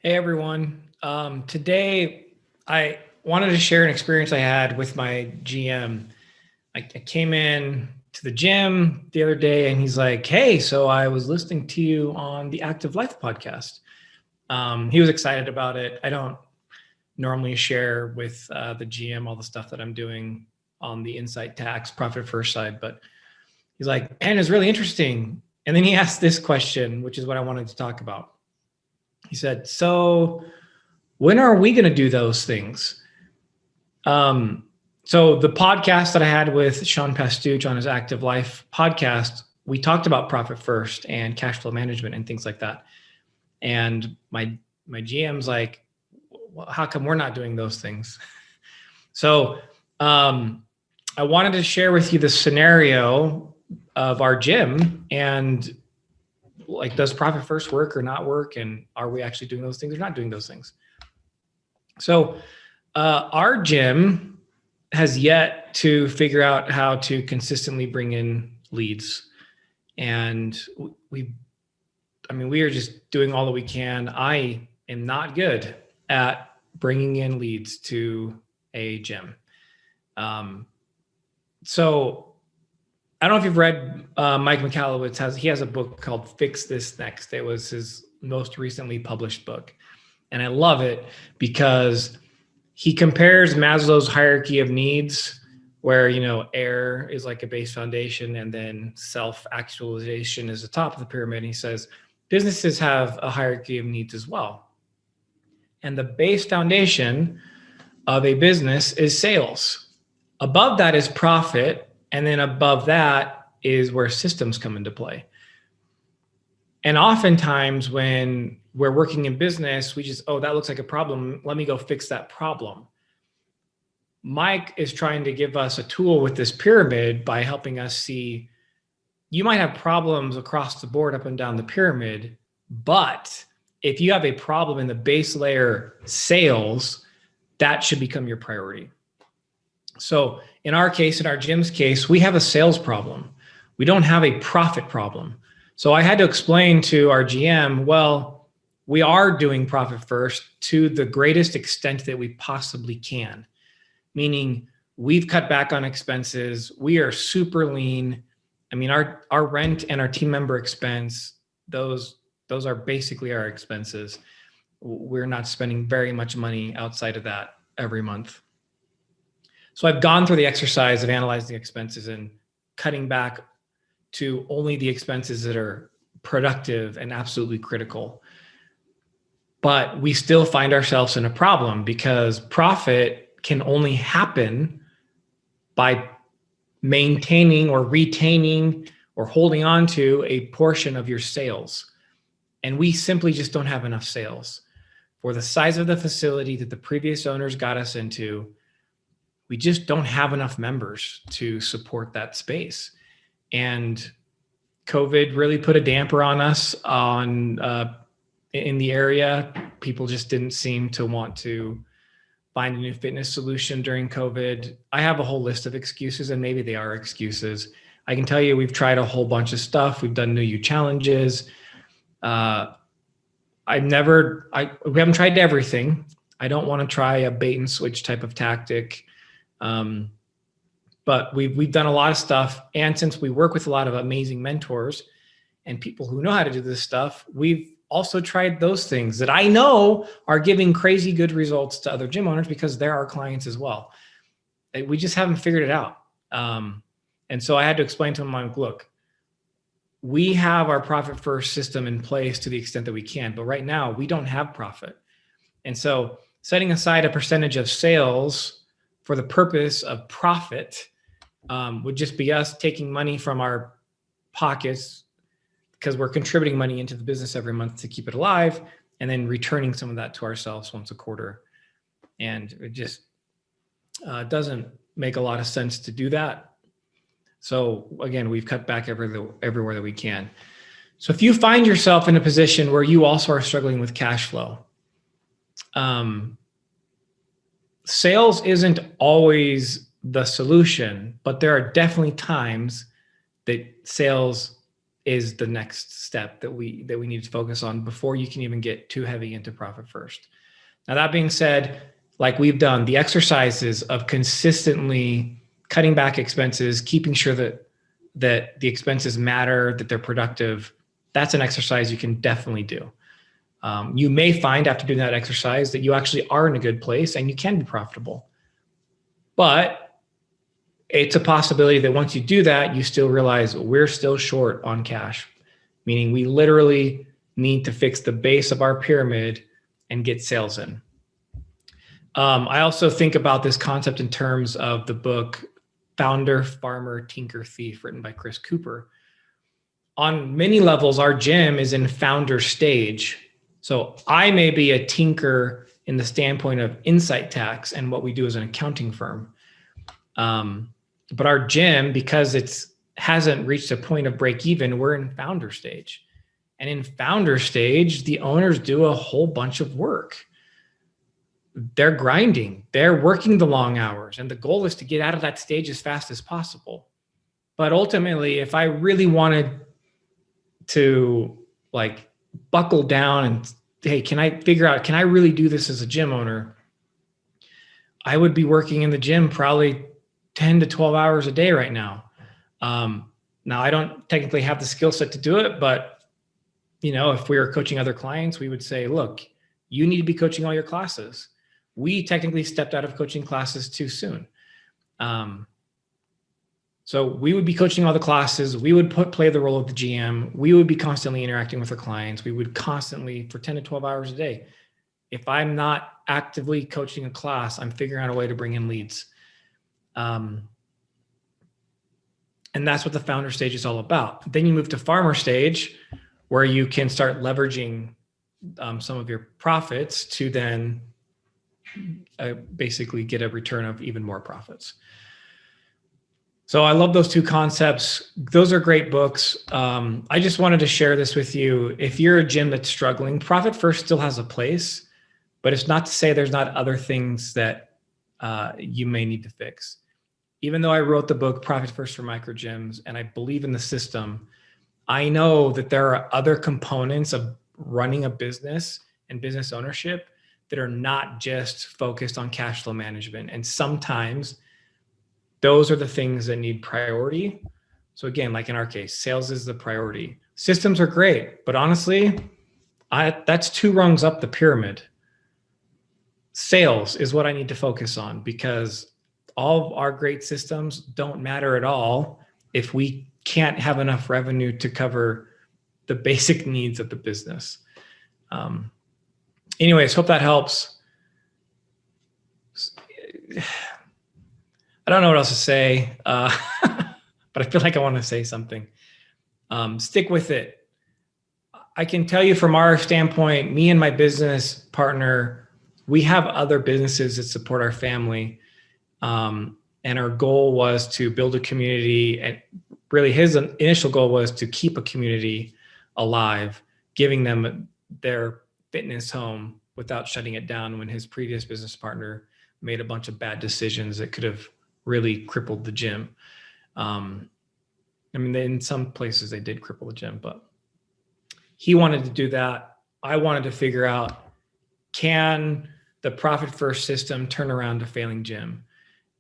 Hey everyone. Today I wanted to share an experience I had with my GM. I came in to the gym the other day and he's like, "Hey, so I was listening to you on the Active Life podcast." He was excited about it. I don't normally share with the GM all the stuff that I'm doing on the Incite tax Profit First side, but he's like, "Man, it's really interesting." And then he asked this question, which is what I wanted to talk about. He said, "So when are we going to do those things?" So the podcast that I had with Sean Pastuch on his Active Life podcast, we talked about profit first and cash flow management and things like that. And my GM's like, well, how come we're not doing those things? So I wanted to share with you the scenario of our gym and like, does profit first work or not work? And are we actually doing those things or not doing those things? So our gym has yet to figure out how to consistently bring in leads. And we are just doing all that we can. I am not good at bringing in leads to a gym. So I don't know if you've read Mike Michalowicz. He has a book called Fix This Next. It was his most recently published book. And I love it because he compares Maslow's hierarchy of needs, where, air is like a base foundation and then self-actualization is the top of the pyramid. And he says businesses have a hierarchy of needs as well. And the base foundation of a business is sales. Above that is profit. And then above that is where systems come into play. And oftentimes when we're working in business, we just, that looks like a problem. Let me go fix that problem. Mike is trying to give us a tool with this pyramid by helping us see you might have problems across the board up and down the pyramid, but if you have a problem in the base layer sales, that should become your priority. So in our case, in our gym's case, we have a sales problem. We don't have a profit problem. So I had to explain to our GM, well, we are doing profit first to the greatest extent that we possibly can, meaning we've cut back on expenses. We are super lean. I mean, our rent and our team member expense, those are basically our expenses. We're not spending very much money outside of that every month. So I've gone through the exercise of analyzing expenses and cutting back to only the expenses that are productive and absolutely critical. But we still find ourselves in a problem because profit can only happen by maintaining or retaining or holding on to a portion of your sales. And we simply just don't have enough sales. For the size of the facility that the previous owners got us into, we just don't have enough members to support that space. And COVID really put a damper on us in the area. People just didn't seem to want to find a new fitness solution during COVID. I have a whole list of excuses, and maybe they are excuses. I can tell you we've tried a whole bunch of stuff. We've done New You challenges. We haven't tried everything. I don't want to try a bait and switch type of tactic. But we've done a lot of stuff. And since we work with a lot of amazing mentors and people who know how to do this stuff, we've also tried those things that I know are giving crazy good results to other gym owners because they're our clients as well. We just haven't figured it out. And so I had to explain to them, like, look, we have our profit first system in place to the extent that we can, but right now we don't have profit. And so setting aside a percentage of sales for the purpose of profit would just be us taking money from our pockets because we're contributing money into the business every month to keep it alive, and then returning some of that to ourselves once a quarter. And it just doesn't make a lot of sense to do that. So again, we've cut back everywhere that we can. So if you find yourself in a position where you also are struggling with cash flow, sales isn't always the solution, but there are definitely times that sales is the next step that we need to focus on before you can even get too heavy into Profit First. Now, that being said, like we've done, the exercises of consistently cutting back expenses, keeping sure that the expenses matter, that they're productive, that's an exercise you can definitely do. You may find after doing that exercise that you actually are in a good place and you can be profitable. But it's a possibility that once you do that, you still realize we're still short on cash, meaning we literally need to fix the base of our pyramid and get sales in. I also think about this concept in terms of the book Founder, Farmer, Tinker, Thief, written by Chris Cooper. On many levels, our gym is in founder stage. So I may be a tinker in the standpoint of Incite tax and what we do as an accounting firm. But our gym, because it's hasn't reached a point of break even, we're in founder stage. And in founder stage, the owners do a whole bunch of work. They're grinding, they're working the long hours. And the goal is to get out of that stage as fast as possible. But ultimately, if I really wanted to like buckle down and, hey, can I figure out, can I really do this as a gym owner? I would be working in the gym probably 10 to 12 hours a day right now. Now I don't technically have the skill set to do it, but if we were coaching other clients, we would say, look, you need to be coaching all your classes. We technically stepped out of coaching classes too soon. So we would be coaching all the classes. We would play the role of the GM. We would be constantly interacting with our clients. We would constantly, for 10 to 12 hours a day. If I'm not actively coaching a class, I'm figuring out a way to bring in leads. And that's what the founder stage is all about. Then you move to farmer stage, where you can start leveraging some of your profits to then basically get a return of even more profits. So I love those two concepts. Those are great books. I just wanted to share this with you. If you're a gym that's struggling, Profit First still has a place, but it's not to say there's not other things that you may need to fix. Even though I wrote the book Profit First for Microgyms and I believe in the system, I know that there are other components of running a business and business ownership that are not just focused on cash flow management. And sometimes those are the things that need priority. So again, like in our case, sales is the priority. Systems are great, but honestly, that's 2 rungs up the pyramid. Sales is what I need to focus on, because all of our great systems don't matter at all if we can't have enough revenue to cover the basic needs of the business. Anyways, hope that helps. I don't know what else to say, but I feel like I want to say something. Stick with it. I can tell you from our standpoint, me and my business partner, we have other businesses that support our family. And our goal was to build a community, and really his initial goal was to keep a community alive, giving them their fitness home without shutting it down when his previous business partner made a bunch of bad decisions that could have really crippled the gym. In some places they did cripple the gym, but he wanted to do that. I wanted to figure out, can the Profit First system turn around a failing gym?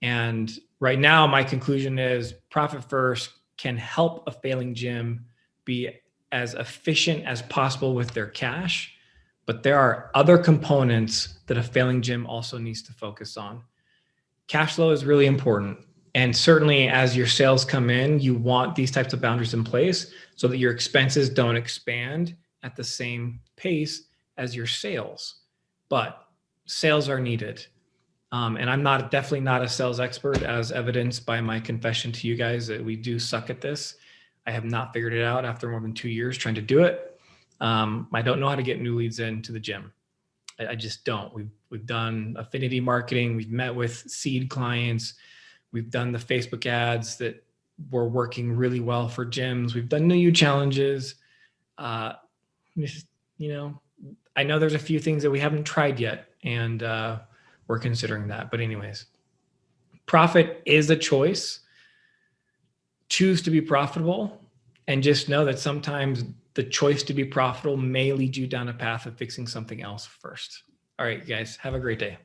And right now, my conclusion is Profit First can help a failing gym be as efficient as possible with their cash, but there are other components that a failing gym also needs to focus on. Cash flow is really important. And certainly as your sales come in, you want these types of boundaries in place so that your expenses don't expand at the same pace as your sales. But sales are needed. And I'm definitely not a sales expert, as evidenced by my confession to you guys that we do suck at this. I have not figured it out after more than 2 years trying to do it. I don't know how to get new leads into the gym. I just don't. We've done affinity marketing. We've met with seed clients. We've done the Facebook ads that were working really well for gyms. We've done New You challenges. I know there's a few things that we haven't tried yet, and we're considering that. But anyways, profit is a choice. Choose to be profitable. And just know that sometimes the choice to be profitable may lead you down a path of fixing something else first. All right, guys, have a great day.